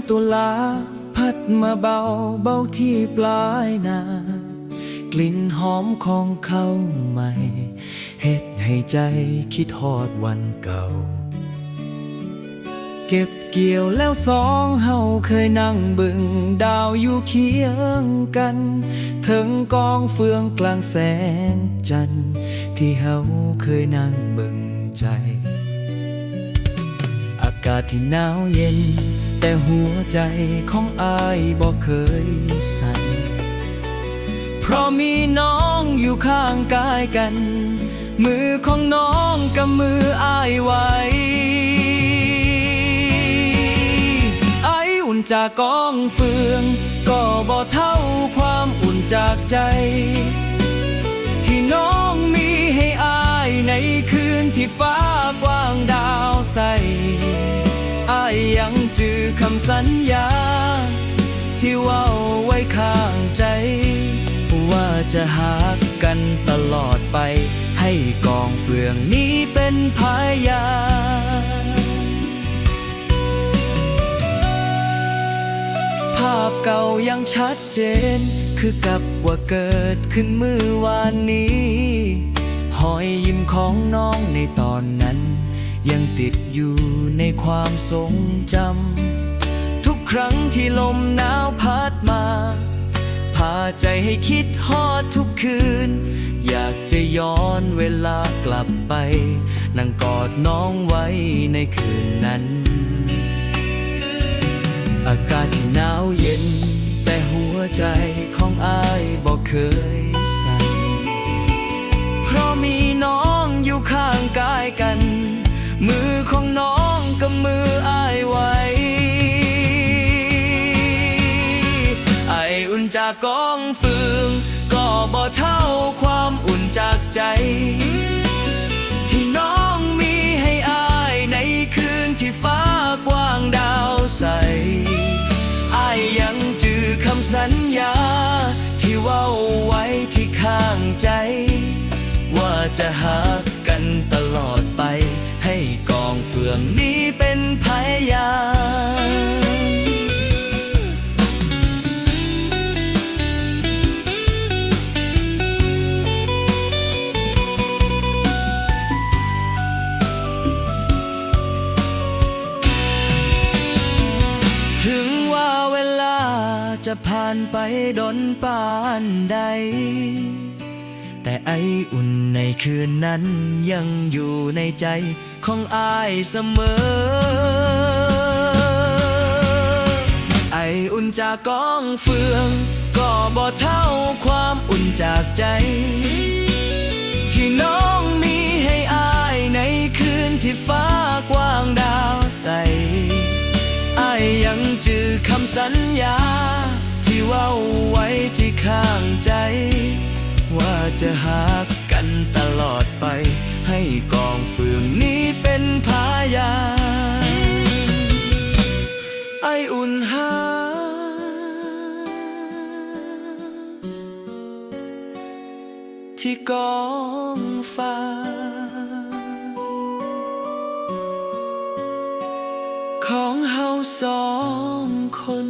ตุลาพัดมาเบาเบาที่ปลายนากลิ่นหอมของเขาใหม่เฮ็ดให้ใจคิดฮอดวันเก่าเก็บเกี่ยวแล้วสองเฮาเคยนั่งเบิ่งดาวอยู่เคียงกันถึงกองเฟืองกลางแสงจันทร์ที่เฮาเคยนั่งเบิ่งใจอากาศที่หนาวเย็นแต่หัวใจของอายบ่เคยสั่นเพราะมีน้องอยู่ข้างกายกันมือของน้องกับมืออายไว้ไออุ่นจากกองเฟืองก็บ่เท่าความอุ่นจากใจที่น้องมีให้อายในคืนที่ฟ้ากว้างดาวใสอายยังจือคำสัญญาที่เว้าไว้ข้างใจว่าจะหากันตลอดไปให้กองเฟืองนี้เป็นพยานภาพเก่ายังชัดเจนคือกับว่าเกิดขึ้นเมื่อวานนี้หอยยิ้มของน้องในตอนนั้นยังติดอยู่ในความทรงจำทุกครั้งที่ลมหนาวพัดมาพาใจให้คิดฮอดทุกคืนอยากจะย้อนเวลากลับไปนั่งกอดน้องไว้ในคืนนั้นอากาศที่หนาวเย็นแต่หัวใจของอายบอกเคยสั่นเพราะมีน้องอยู่ข้างกายกันมือของน้องกับมืออายไว้ไออุ่นจากกองเฟืองก็บ่เท่าความอุ่นจากใจที่น้องมีให้อายในคืนที่ฟ้ากว้างดาวใสอายยังจือคำสัญญาที่เว้าไว้ที่ข้างใจว่าจะหากันตลอดไปให้กองเฟืองนี้เป็นพยานถึงว่าเวลาจะผ่านไปดนปานใดแต่ไออุ่นในคืนนั้นยังอยู่ในใจของอายเสมอไออุ่นจากกองเฟืองก็บ่เท่าความอุ่นจากใจที่น้องมีให้อายในคืนที่ฟ้ากว้างดาวใสอายยังจือคำสัญญาที่เว้าไว้ที่ข้างใจว่าจะหากันตลอดไปให้กองเฟืองนี้เป็นพยานไออุ่นหาที่กองฟ้าของเฮาสองคน